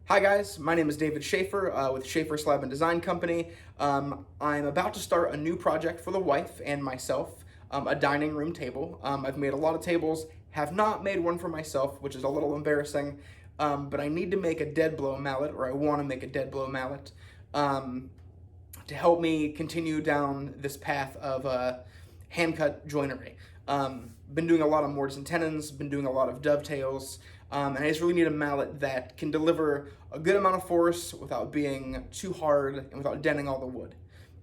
Hi guys, my name is David Schaefer with Schaefer Slab and Design Company. I'm about to start a new project for the wife and myself, a dining room table. I've made a lot of tables, have not made one for myself, which is a little embarrassing, but I need to make a dead blow mallet, or I want to make a dead blow mallet, um, to help me continue down this path of hand cut joinery. Been doing a lot of mortise and tenons, been doing a lot of dovetails, and I just really need a mallet that can deliver a good amount of force without being too hard and without denting all the wood.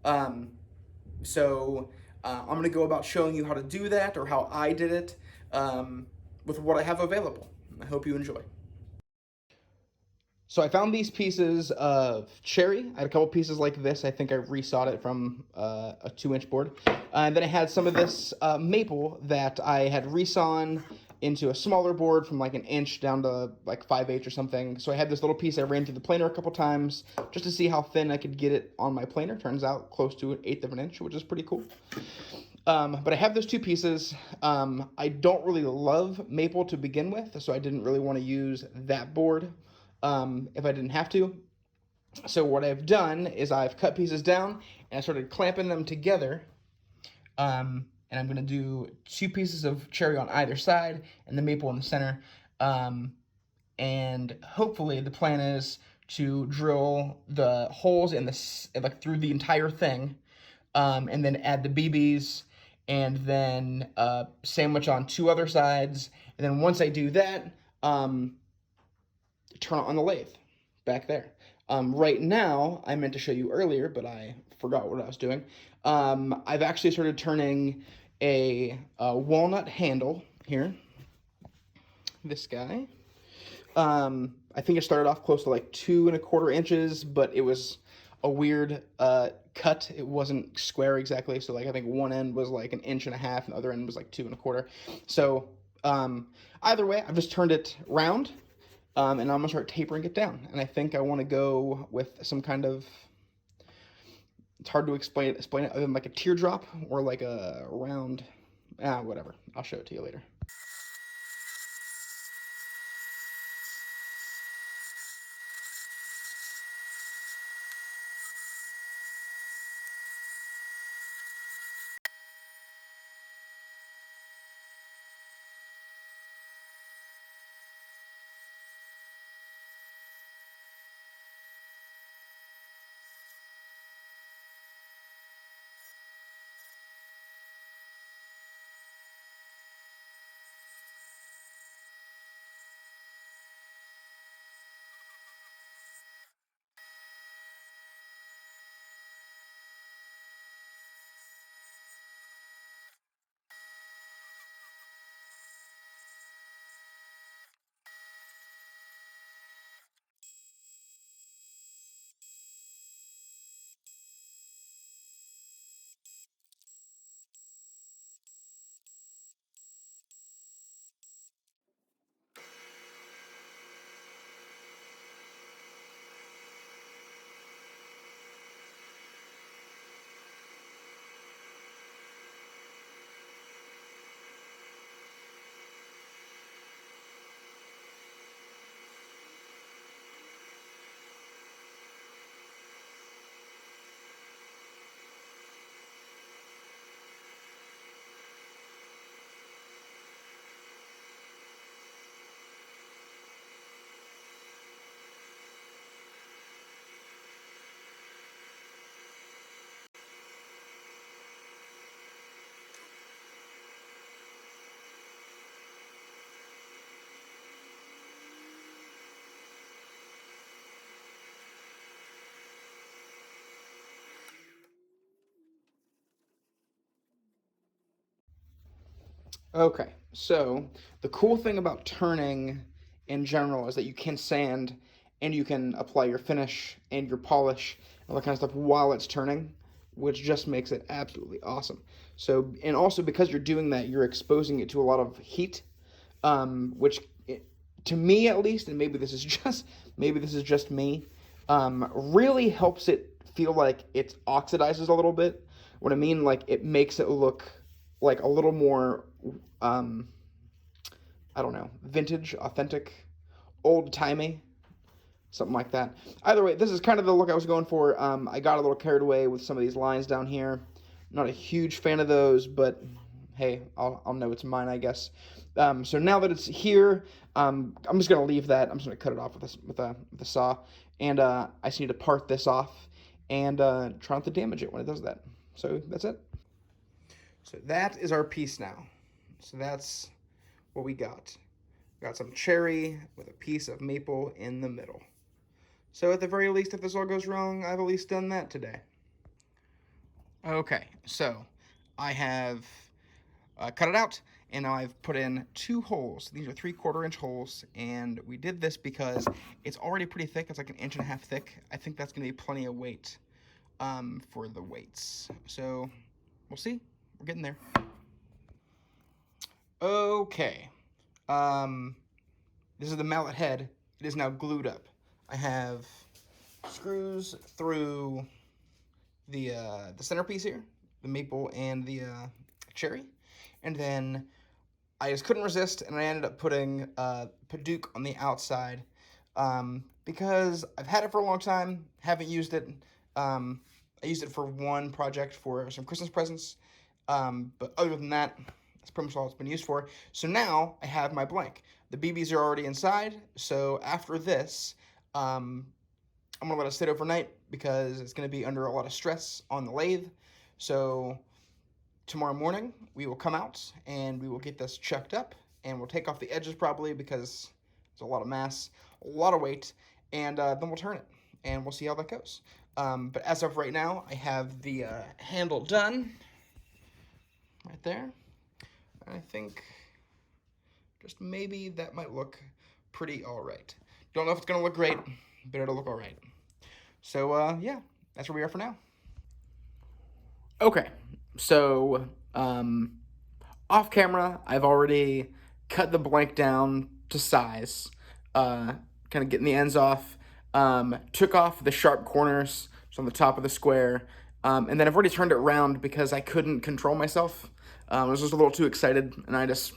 Um, so I'm going to go about showing you how to do that, or how I did it, with what I have available. I hope you enjoy. So I found these pieces of cherry. I had a couple pieces like this. I think I resawed it from a 2-inch board. And then I had some of this maple that I had resawn into a smaller board from like 1 inch down to like 5/8 or something. So I had this little piece I ran through the planer a couple times just to see how thin I could get it on my planer. Turns out close to 1/8 of an inch, which is pretty cool. But I have those two pieces. I don't really love maple to begin with, so I didn't really want to use that board if I didn't have to. So what I've done is I've cut pieces down and I started clamping them together. And I'm going to do 2 pieces of cherry on either side and the maple in the center. And hopefully the plan is to drill the holes in the like through the entire thing, and then add the BBs, and then sandwich on 2 other sides. And then once I do that, turn it on the lathe back there. Right now, I meant to show you earlier, but I forgot what I was doing. I've actually started turning a walnut handle here. This guy. I think it started off close to like 2¼ inches, but it was a weird cut. It wasn't square exactly, so like I think one end was like 1.5 inches and the other end was like 2¼ inches. So either way, I've just turned it round, and I'm gonna start tapering it down. And I think I want to go with some kind of, it's hard to explain it other than like a teardrop or like a round, whatever. I'll show it to you later. Okay, so the cool thing about turning in general is that you can sand and you can apply your finish and your polish and all that kind of stuff while it's turning, which just makes it absolutely awesome. So, and also because you're doing that, you're exposing it to a lot of heat, which to me at least, and maybe this is just me, really helps it feel like it oxidizes a little bit. What I mean, like it makes it look like a little more, um, I don't know, vintage, authentic, old timey. something like that. Either way, this is kind of the look I was going for. I got a little carried away with some of these lines down here. Not a huge fan of those, but hey, I'll know it's mine, I guess. So now that it's here, I'm just gonna leave that. I'm just gonna cut it off with a saw, and I just need to part this off and try not to damage it when it does that. So that's it. So that is our piece now. So that's what we got. Got some cherry with a piece of maple in the middle. So at the very least, if this all goes wrong, I've at least done that today. Okay, so I have cut it out, and now I've put in 2 holes. These are 3/4 inch holes, and we did this because it's already pretty thick. It's like 1.5 inches thick. I think that's gonna be plenty of weight for the weights. So we'll see. We're getting there. Okay. This is the mallet head. It is now glued up. I have screws through the centerpiece here, the maple and the cherry, and then I just couldn't resist, and I ended up putting Paduke on the outside because I've had it for a long time, haven't used it. I used it for one project for some Christmas presents, but other than that, that's pretty much all it's been used for. So now I have my blank. The BBs are already inside, so after this, I'm gonna let it sit overnight because it's gonna be under a lot of stress on the lathe. So tomorrow morning we will come out and we will get this chucked up, and we'll take off the edges probably because it's a lot of mass, a lot of weight, and then we'll turn it and we'll see how that goes. But as of right now, I have the handle done right there. I think just maybe that might look pretty all right. Don't know if it's gonna look great, but it'll look all right. So yeah, that's where we are for now. Okay, so off camera, I've already cut the blank down to size, kind of getting the ends off, took off the sharp corners, so on the top of the square, and then I've already turned it around because I couldn't control myself. I was just a little too excited, and I just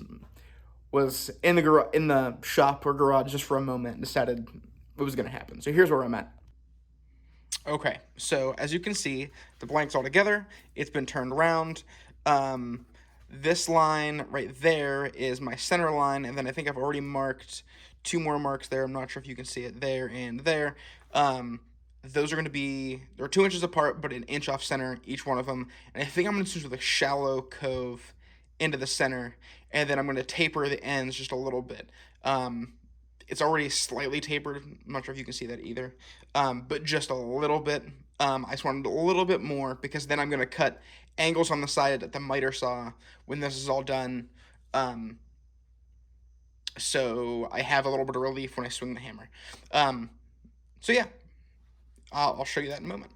was in the shop or garage just for a moment and decided it was going to happen. So here's where I'm at. Okay, so as you can see, the blank's all together. It's been turned around. This line right there is my center line, and then I think I've already marked 2 more marks there. I'm not sure if you can see it there and there. Those are going to be, they're 2 inches apart, but 1 inch off center, each one of them. And I think I'm going to use with a shallow cove into the center, and then I'm going to taper the ends just a little bit. It's already slightly tapered. I'm not sure if you can see that either, but just a little bit. I just wanted a little bit more because then I'm going to cut angles on the side at the miter saw when this is all done. So I have a little bit of relief when I swing the hammer. So yeah, I'll show you that in a moment.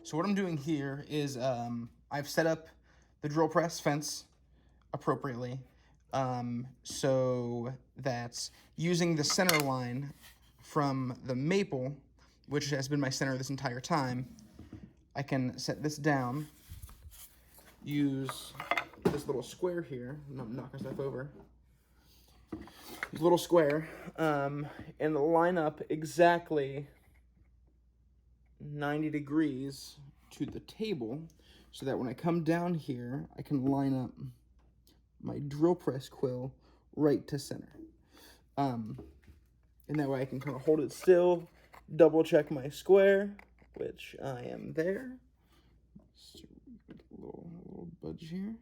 So what I'm doing here is I've set up the drill press fence appropriately, so that's using the center line from the maple, which has been my center this entire time. I can set this down, use this little square here, I'm knocking stuff over, this little square, and line up exactly 90 degrees to the table, so that when I come down here, I can line up my drill press quill right to center. And that way I can kind of hold it still, double check my square, which I am there. So a little budge here.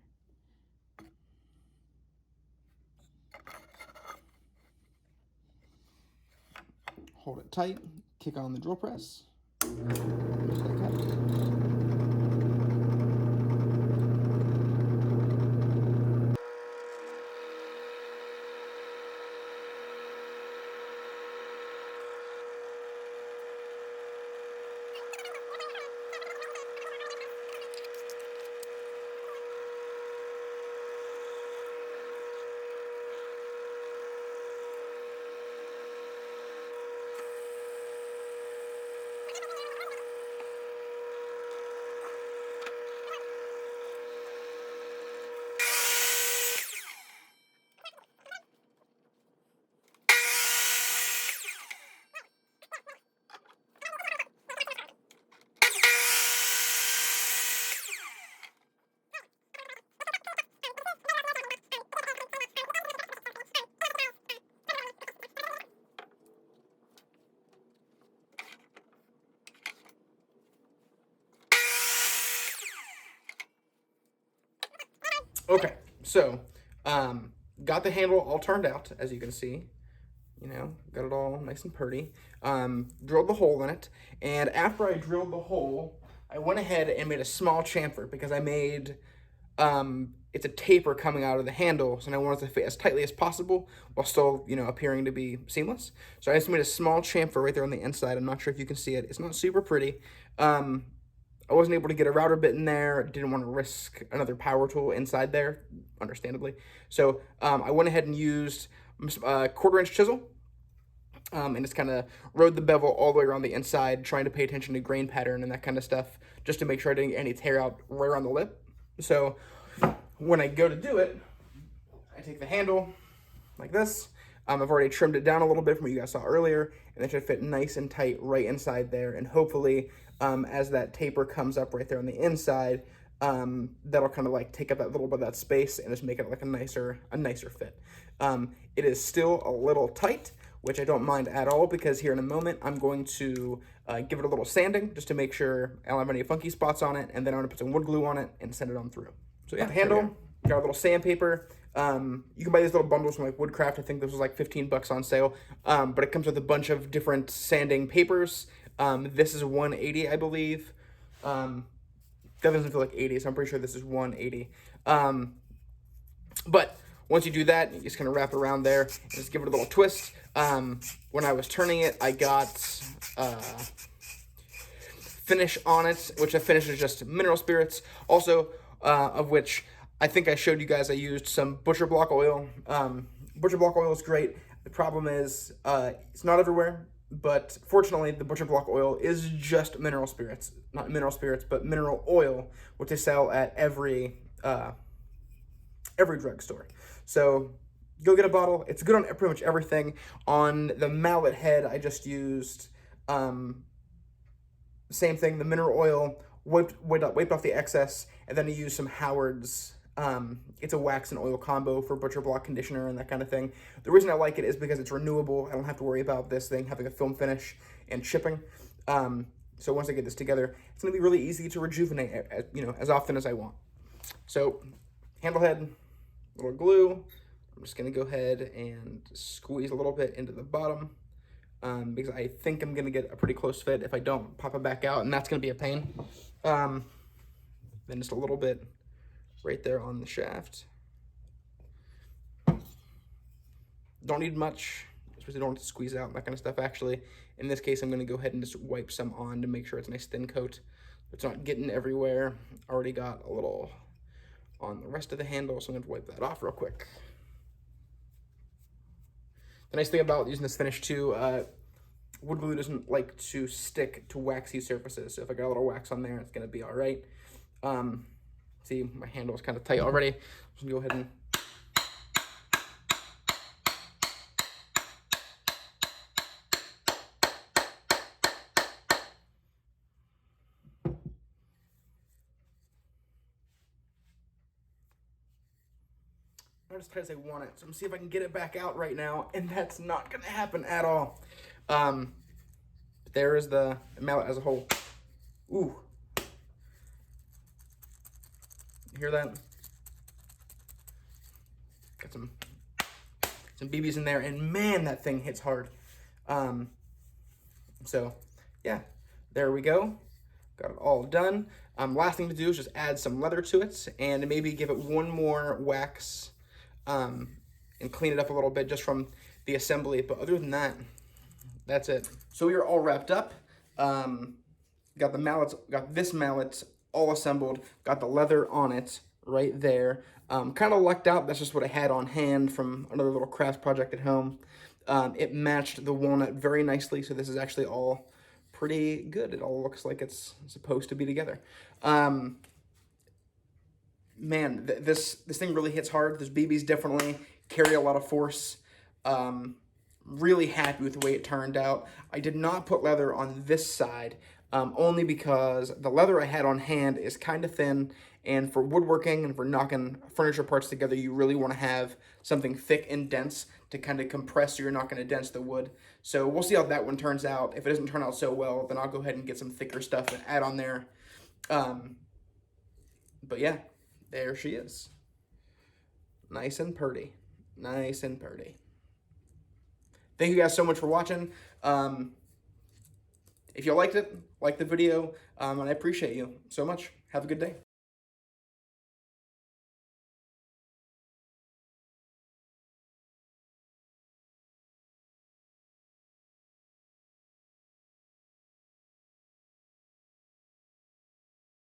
Hold it tight, kick on the drill press. Okay, so got the handle all turned out, as you can see. You know, got it all nice and pretty. Drilled the hole in it, and after I drilled the hole, I went ahead and made a small chamfer because I made it's a taper coming out of the handle, so I wanted it to fit as tightly as possible while still, you know, appearing to be seamless. So I just made a small chamfer right there on the inside. I'm not sure if you can see it. It's not super pretty. I wasn't able to get a router bit in there. Didn't want to risk another power tool inside there, understandably. So I went ahead and used a 1/4-inch chisel, and just kind of rode the bevel all the way around the inside, trying to pay attention to grain pattern and that kind of stuff, just to make sure I didn't get any tear out right around the lip. So when I go to do it, I take the handle like this. I've already trimmed it down a little bit from what you guys saw earlier, and it should fit nice and tight right inside there. And hopefully, as that taper comes up right there on the inside, that'll kind of like take up that little bit of that space and just make it like a nicer fit. It is still a little tight, which I don't mind at all, because here in a moment I'm going to give it a little sanding just to make sure I don't have any funky spots on it, and then I'm gonna put some wood glue on it and send it on through. So yeah, the handle, got a little sandpaper. You can buy these little bundles from like Woodcraft. I think this was like 15 bucks on sale. But it comes with a bunch of different sanding papers. This is 180, I believe. That doesn't feel like 80, so I'm pretty sure this is 180. But once you do that, you just kind of wrap it around there and just give it a little twist. When I was turning it, I got finish on it, which the finish is just mineral spirits. Also, of which I think I showed you guys, I used some butcher block oil. Butcher block oil is great. The problem is it's not everywhere, but fortunately the butcher block oil is just mineral spirits. Not mineral spirits, but mineral oil, which they sell at every drugstore. So go get a bottle. It's good on pretty much everything. On the mallet head, I just used same thing, the mineral oil, wiped off the excess, and then I used some Howard's. It's a wax and oil combo for butcher block conditioner and that kind of thing. The reason I like it is because it's renewable. I don't have to worry about this thing having a film finish and shipping. So once I get this together, it's gonna be really easy to rejuvenate, as often as I want. So handle head, little glue. I'm just gonna go ahead and squeeze a little bit into the bottom, because I think I'm gonna get a pretty close fit. If I don't, pop it back out, and that's gonna be a pain. Then just a little bit right there on the shaft. Don't need much, especially don't have to squeeze out that kind of stuff. Actually, in this case, I'm gonna go ahead and just wipe some on to make sure it's a nice thin coat. It's not getting everywhere. Already got a little on the rest of the handle, so I'm gonna wipe that off real quick. The nice thing about using this finish too, wood glue doesn't like to stick to waxy surfaces. So if I got a little wax on there, it's gonna be all right. See, my handle is kind of tight already. Just gonna go ahead and not as tight as I want it. So I'm gonna see if I can get it back out right now, and that's not gonna happen at all. There is the mallet as a whole. Ooh. You hear that? Got some BBs in there, and man, that thing hits hard. So yeah, there we go. Got it all done. Last thing to do is just add some leather to it and maybe give it one more wax and clean it up a little bit just from the assembly. But other than that, that's it. So we are all wrapped up. Got the mallets, got this mallet all assembled, got the leather on it right there. Kind of lucked out. That's just what I had on hand from another little craft project at home. It matched the walnut very nicely, so this is actually all pretty good. It all looks like it's supposed to be together. Man, this thing really hits hard. Those BBs definitely carry a lot of force. Really happy with the way it turned out. I did not put leather on this side, only because the leather I had on hand is kind of thin, and for woodworking and for knocking furniture parts together, you really want to have something thick and dense to kind of compress so you're not going to dent the wood. So we'll see how that one turns out. If it doesn't turn out so well, then I'll go ahead and get some thicker stuff and add on there. But yeah, there she is. Nice and purty. Nice and purty. Thank you guys so much for watching. If you liked it, like the video, and I appreciate you so much. Have a good day.